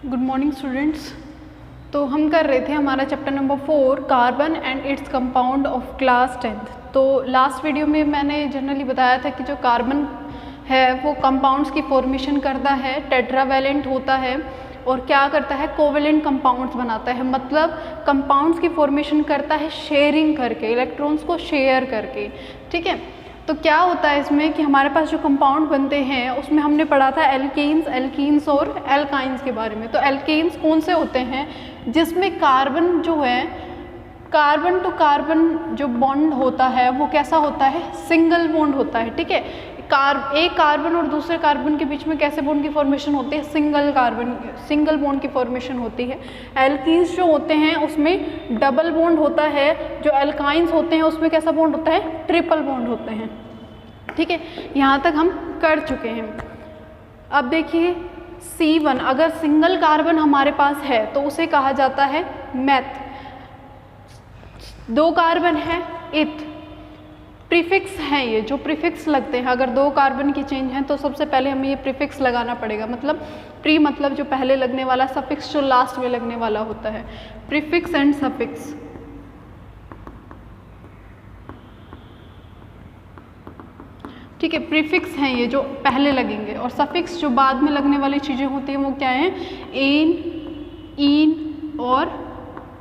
Good morning students. तो हम कर रहे थे हमारा chapter number 4 carbon and its compound of class 10th। तो लास्ट वीडियो में मैंने जनरली बताया था कि जो कार्बन है वो कंपाउंड्स की फॉर्मेशन करता है, टेट्रावैलेंट होता है और क्या करता है, कोवेलेंट कंपाउंड्स बनाता है। मतलब कंपाउंड्स की फॉर्मेशन करता है शेयरिंग करके, इलेक्ट्रॉन्स को शेयर करके। ठीक है, तो क्या होता है इसमें कि हमारे पास जो कंपाउंड बनते हैं उसमें हमने पढ़ा था एल्कीन्स और एल्काइंस के बारे में। तो एल्केन्स कौन से होते हैं, जिसमें कार्बन जो है, कार्बन टू कार्बन जो बॉन्ड होता है वो कैसा होता है, सिंगल बॉन्ड होता है। ठीक है, एक कार्बन और दूसरे कार्बन के बीच में कैसे बॉन्ड की फॉर्मेशन होती है, सिंगल बॉन्ड की फॉर्मेशन होती है। एल्कीन्स जो होते हैं उसमें डबल बॉन्ड होता है, जो एल्काइंस होते हैं उसमें कैसा बॉन्ड होता है, ट्रिपल बॉन्ड होते हैं। ठीक है, यहाँ तक हम कर चुके हैं। अब देखिए C1, अगर सिंगल कार्बन हमारे पास है तो उसे कहा जाता है मेथ। दो कार्बन है इथ। प्रीफिक्स हैं ये जो प्रीफिक्स लगते हैं, अगर दो कार्बन की चेंज है तो सबसे पहले हमें ये प्रीफिक्स लगाना पड़ेगा। मतलब प्री मतलब जो पहले लगने वाला, सफिक्स जो लास्ट में लगने वाला होता है। Prefix and suffix. ठीक है, प्रीफिक्स हैं ये जो पहले लगेंगे और सफिक्स जो बाद में लगने वाली चीज़ें होती हैं वो क्या है, एन, इन और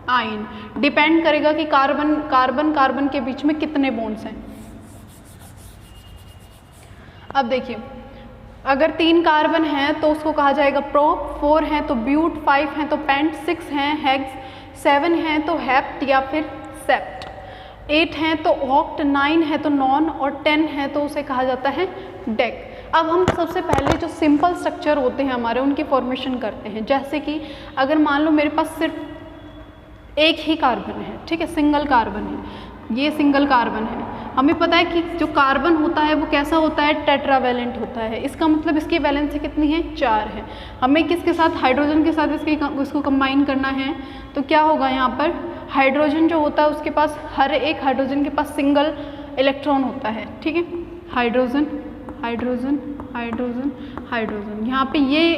आइन। डिपेंड करेगा कि कार्बन के बीच में कितने बॉन्ड्स हैं। अब देखिए, अगर 3 कार्बन हैं तो उसको कहा जाएगा प्रोप, 4 हैं तो ब्यूट, 5 हैं तो पेंट, 6 हैं हेक्स, 7 हैं तो हेप्ट या फिर सेप्ट, 8 हैं तो ऑक्ट, 9 है तो नॉन और 10 है तो उसे कहा जाता है डेक। अब हम सबसे पहले जो सिंपल स्ट्रक्चर होते हैं हमारे उनकी फॉर्मेशन करते हैं। जैसे कि अगर मान लो मेरे पास सिर्फ एक ही कार्बन है, ठीक है, सिंगल कार्बन है, ये सिंगल कार्बन है। हमें पता है कि जो कार्बन होता है वो कैसा होता है, टेट्रावैलेंट होता है। इसका मतलब इसकी वैलेंसी कितनी है, 4 है। हमें किसके साथ, हाइड्रोजन के साथ इसको कंबाइन करना है। तो क्या होगा यहाँ पर, हाइड्रोजन जो होता है उसके पास, हर एक हाइड्रोजन के पास सिंगल इलेक्ट्रॉन होता है। ठीक है, हाइड्रोजन हाइड्रोजन हाइड्रोजन हाइड्रोजन, यहाँ पे ये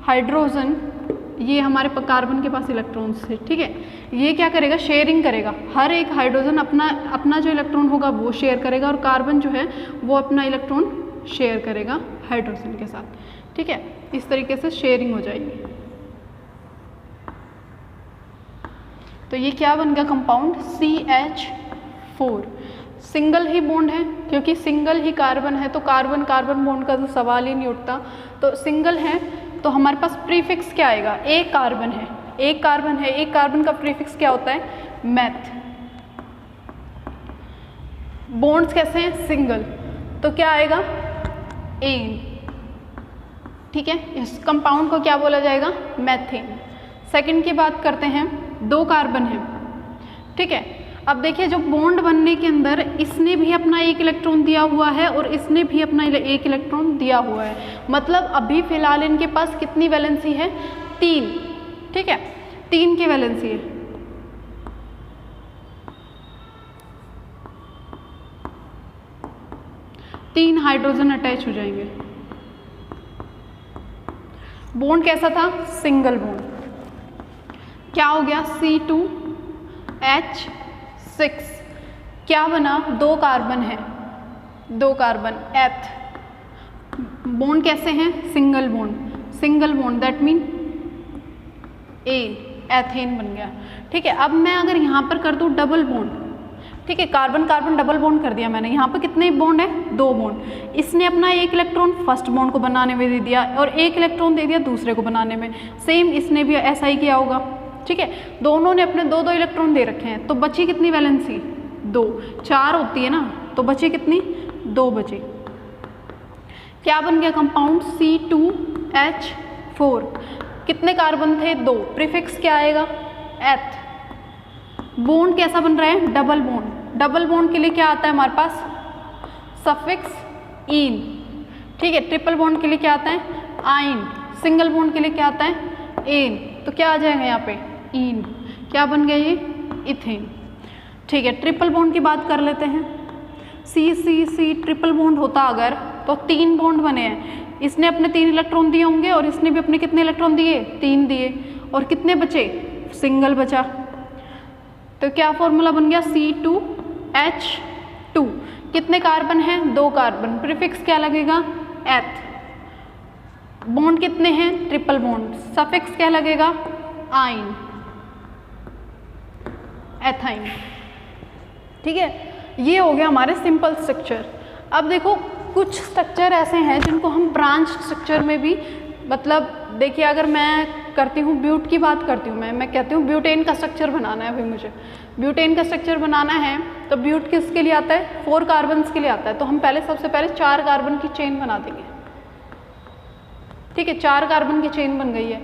हाइड्रोजन, ये हमारे कार्बन के पास इलेक्ट्रॉन्स है। ठीक है, ये क्या करेगा, शेयरिंग करेगा। हर एक हाइड्रोजन अपना जो इलेक्ट्रॉन होगा वो शेयर करेगा और कार्बन जो है वो अपना इलेक्ट्रॉन शेयर करेगा हाइड्रोजन के साथ। ठीक है, इस तरीके से शेयरिंग हो जाएगी। तो ये क्या बन गया कंपाउंड, CH4। सिंगल ही बॉन्ड है, क्योंकि सिंगल ही कार्बन है तो कार्बन कार्बन बॉन्ड का तो सवाल ही नहीं उठता। तो सिंगल है तो हमारे पास प्रीफिक्स क्या आएगा, एक कार्बन है, एक कार्बन का प्रीफिक्स क्या होता है, मेथ। बॉन्ड्स कैसे हैं, सिंगल, तो क्या आएगा, एन। ठीक है, इस कंपाउंड को क्या बोला जाएगा, मेथेन। सेकंड की बात करते हैं, 2 कार्बन है। ठीक है, अब देखिए जो बॉन्ड बनने के अंदर इसने भी अपना एक इलेक्ट्रॉन दिया हुआ है और इसने भी अपना एक इलेक्ट्रॉन दिया हुआ है। मतलब अभी फिलहाल इनके पास कितनी वैलेंसी है, 3। ठीक है, 3 की वैलेंसी है। तीन हाइड्रोजन अटैच हो जाएंगे। बॉन्ड कैसा था, सिंगल बॉन्ड। क्या हो गया, C2H6, क्या बना, 2 कार्बन है, 2 कार्बन, एथ। बॉन्ड कैसे हैं, single bond, that mean ethane बन गया। ठीक है, अब मैं अगर यहाँ पर कर दूँ डबल बॉन्ड, ठीक है, कार्बन कार्बन डबल बॉन्ड कर दिया मैंने। यहाँ पर कितने बॉन्ड है, 2 बॉन्ड। इसने अपना एक इलेक्ट्रॉन फर्स्ट बॉन्ड को बनाने में दे दिया और एक इलेक्ट्रॉन दे दिया दूसरे को बनाने में। सेम इसने भी ऐसा ही किया होगा। ठीक है, दोनों ने अपने 2-2 इलेक्ट्रॉन दे रखे हैं, तो बची कितनी वैलेंसी, 2। 4 होती है ना, तो बची कितनी, 2 बची। क्या बन गया कंपाउंड, C2H4। कितने कार्बन थे, 2। प्रीफिक्स क्या आएगा, एथ। बॉन्ड कैसा बन रहा है, डबल बॉन्ड। डबल बॉन्ड के लिए क्या आता है हमारे पास, सफिक्स इन। ठीक है, ट्रिपल बॉन्ड के लिए क्या आता है, आइन। सिंगल बॉन्ड के लिए क्या आता है, एन। तो क्या आ जाएगा यहाँ पे, इन। क्या बन गया ये, इथेन। ठीक है, ट्रिपल बॉन्ड की बात कर लेते हैं। C ट्रिपल बॉन्ड होता अगर तो 3 बॉन्ड बने हैं, इसने अपने 3 इलेक्ट्रॉन दिए होंगे और इसने भी अपने कितने इलेक्ट्रॉन दिए, 3 दिए, और कितने बचे, सिंगल बचा। तो क्या फॉर्मूला बन गया, C2H2। कितने कार्बन हैं, 2 कार्बन, प्रीफिक्स क्या लगेगा, एथ। बॉन्ड कितने हैं, ट्रिपल बॉन्ड, सफिक्स क्या लगेगा, आइन, एथाइन। ठीक है, ये हो गया हमारे सिंपल स्ट्रक्चर। अब देखो कुछ स्ट्रक्चर ऐसे हैं जिनको हम ब्रांच स्ट्रक्चर में भी, मतलब देखिए अगर मैं करती हूँ ब्यूट की बात करती हूँ, मैं कहती हूँ ब्यूटेन का स्ट्रक्चर बनाना है, अभी मुझे ब्यूटेन का स्ट्रक्चर बनाना है तो ब्यूट किसके लिए आता है, 4 कार्बन्स के लिए आता है। तो हम सबसे पहले 4 कार्बन की चेन बना देंगे। ठीक है, 4 कार्बन की चेन बन गई है।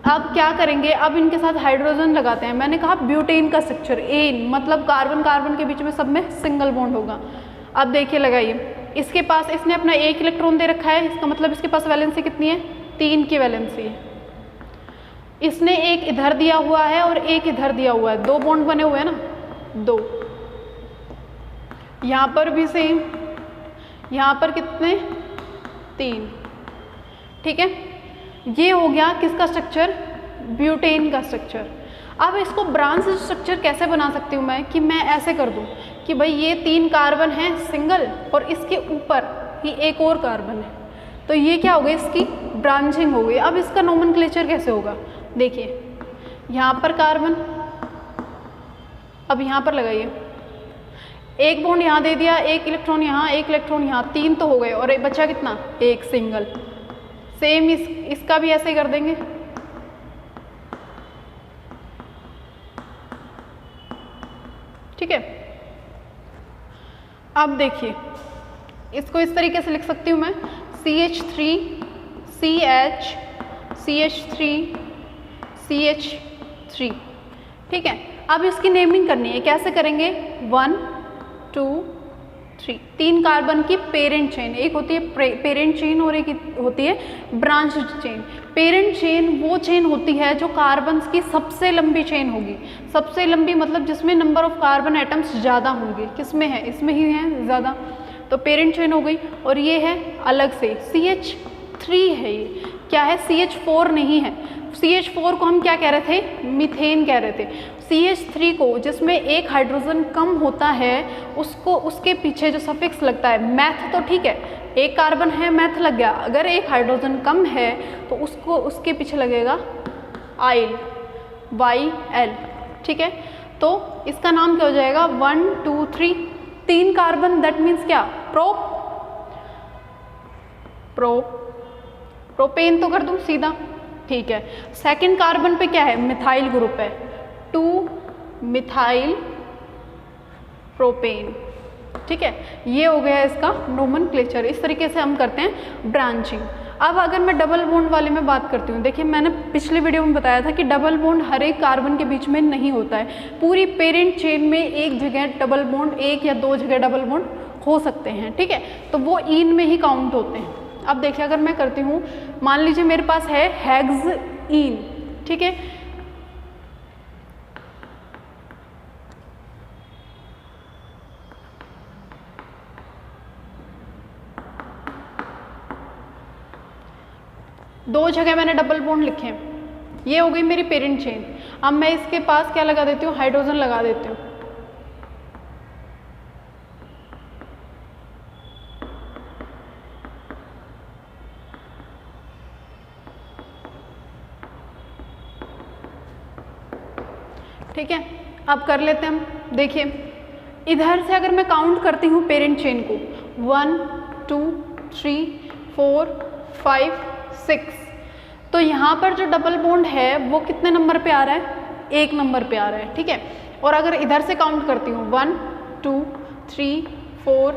अब क्या करेंगे, अब इनके साथ हाइड्रोजन लगाते हैं। मैंने कहा ब्यूटेन का स्ट्रक्चर, एन मतलब कार्बन कार्बन के बीच में सब में सिंगल बॉन्ड होगा। अब देखिए लगाइए, इसके पास, इसने अपना 1 इलेक्ट्रॉन दे रखा है, इसका मतलब इसके पास वैलेंसी कितनी है, 3 की वैलेंसी है। इसने एक इधर दिया हुआ है और एक इधर दिया हुआ है, 2 बॉन्ड बने हुए हैं ना, 2। यहाँ पर भी सेम, यहाँ पर कितने, 3। ठीक है, ये हो गया किसका स्ट्रक्चर, ब्यूटेन का स्ट्रक्चर। अब इसको ब्रांच स्ट्रक्चर कैसे बना सकती हूँ मैं, कि मैं ऐसे कर दूँ कि भाई ये 3 कार्बन हैं सिंगल और इसके ऊपर ही एक और कार्बन है, तो ये क्या हो गई, इसकी ब्रांचिंग हो गई। अब इसका नोमेनक्लेचर कैसे होगा, देखिए यहाँ पर कार्बन, अब यहाँ पर लगाइए, एक बॉन्ड यहाँ दे दिया, 1 इलेक्ट्रॉन यहाँ, 1 इलेक्ट्रॉन यहाँ, 3 तो हो गए, और बचा कितना, 1 सिंगल। सेम इसका भी ऐसे कर देंगे। ठीक है, अब देखिए इसको इस तरीके से लिख सकती हूँ मैं, CH3 CH CH3 CH3। ठीक है, अब इसकी नेमिंग करनी है, कैसे करेंगे, 1 2 3, 3 कार्बन की पेरेंट चेन, एक होती है पेरेंट चेन और एक होती है ब्रांच चेन। पेरेंट चेन वो चेन होती है जो कार्बन्स की सबसे लंबी चेन होगी, सबसे लंबी मतलब जिसमें नंबर ऑफ कार्बन एटम्स ज़्यादा होंगे। किसमें है, इसमें ही है ज़्यादा, तो पेरेंट चेन हो गई। और ये है अलग से CH3 है, ये क्या है, CH4 नहीं है। CH4 को हम क्या कह रहे थे, मीथेन कह रहे थे। CH3 को, जिसमें एक हाइड्रोजन कम होता है, उसको, उसके पीछे जो सफिक्स लगता है, मैथ तो ठीक है, एक कार्बन है मैथ लग गया, अगर एक हाइड्रोजन कम है तो उसको, उसके पीछे लगेगा आइल, YL। ठीक है, तो इसका नाम क्या हो जाएगा, 1 2 3, 3 कार्बन, दैट मीन्स क्या, प्रोपेन तो कर दूं सीधा। ठीक है, सेकंड कार्बन पे क्या है, मिथाइल ग्रुप है, 2 मिथाइल प्रोपेन। ठीक है, ये हो गया इसका नोमेनक्लेचर। इस तरीके से हम करते हैं ब्रांचिंग। अब अगर मैं डबल बॉन्ड वाले में बात करती हूँ, देखिए मैंने पिछले वीडियो में बताया था कि डबल बॉन्ड हर एक कार्बन के बीच में नहीं होता है। पूरी पेरेंट चेन में एक जगह डबल बॉन्ड, 1 या 2 जगह डबल बॉन्ड हो सकते हैं। ठीक है, तो वो इन में ही काउंट होते हैं। अब देखिए अगर मैं करती हूँ, मान लीजिए मेरे पास है हेक्सइन। ठीक है, दो जगह मैंने डबल बॉन्ड लिखे हैं, ये हो गई मेरी पेरेंट चेन। अब मैं इसके पास क्या लगा देती हूँ, हाइड्रोजन लगा देती हूँ। ठीक है, अब कर लेते हैं हम। देखिए इधर से अगर मैं काउंट करती हूँ पेरेंट चेन को, 1 2 3 4 5 6, तो यहाँ पर जो डबल बॉन्ड है वो कितने नंबर पे आ रहा है, 1 नंबर पे आ रहा है। ठीक है, और अगर इधर से काउंट करती हूँ 1 2 3 4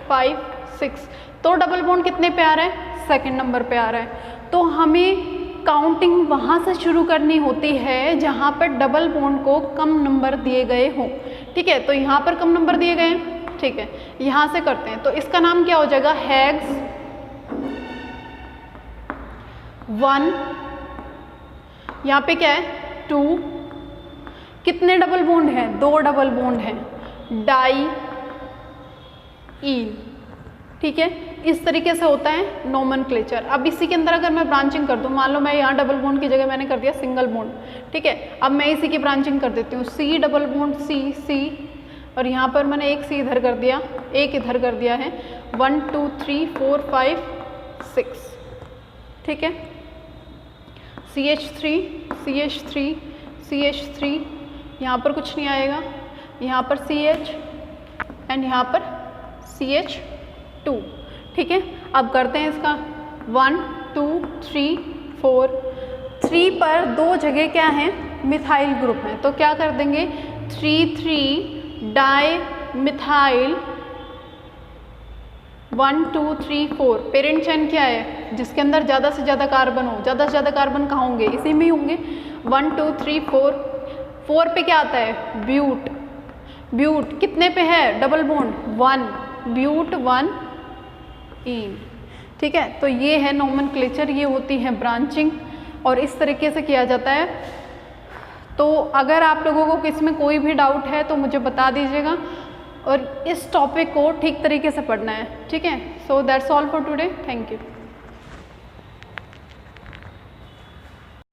5 6, तो डबल बॉन्ड कितने पे आ रहा है, 2nd नंबर पे आ रहा है। तो हमें काउंटिंग वहाँ से शुरू करनी होती है जहाँ पर डबल बॉन्ड को कम नंबर दिए गए हों। ठीक है, तो यहाँ पर कम नंबर दिए गए हैं। ठीक है, यहाँ से करते हैं, तो इसका नाम क्या हो जाएगा, हेक्स 1, यहाँ पे क्या है 2, कितने डबल बॉन्ड हैं, 2 डबल बॉन्ड हैं, डाई ईन। ठीक है, इस तरीके से होता है नोमेनक्लेचर। अब इसी के अंदर अगर मैं ब्रांचिंग कर दूँ, मान लो मैं यहाँ डबल बॉन्ड की जगह मैंने कर दिया सिंगल बॉन्ड, ठीक है। अब मैं इसी की ब्रांचिंग कर देती हूँ, सी डबल बॉन्ड सी सी, और यहाँ पर मैंने एक सी इधर कर दिया, एक इधर कर दिया है, 1 2 3 4 5 6, ठीक है। CH3 CH3 CH3, यहाँ पर कुछ नहीं आएगा, यहाँ पर CH एंड यहाँ पर CH2, ठीक है। अब करते हैं इसका 1 2 3 4, 3 पर दो जगह क्या है, मिथाइल ग्रुप है, तो क्या कर देंगे 3 डाई मिथाइल 1 2 3 4। पेरेंट चेन क्या है, जिसके अंदर ज़्यादा से ज़्यादा कार्बन हो, ज़्यादा से ज़्यादा कार्बन कहाँ होंगे, इसी में ही होंगे। 1 2 3 4, 4 पे क्या आता है, ब्यूट। ब्यूट कितने पे है, डबल बॉन्ड 1, ब्यूट 1 ईन, ठीक है। तो ये है नोमेनक्लेचर, ये होती है ब्रांचिंग, और इस तरीके से किया जाता है। तो अगर आप लोगों को इसमें कोई भी डाउट है तो मुझे बता दीजिएगा, और इस टॉपिक को ठीक तरीके से पढ़ना है, ठीक है। So that's all for today, thank you.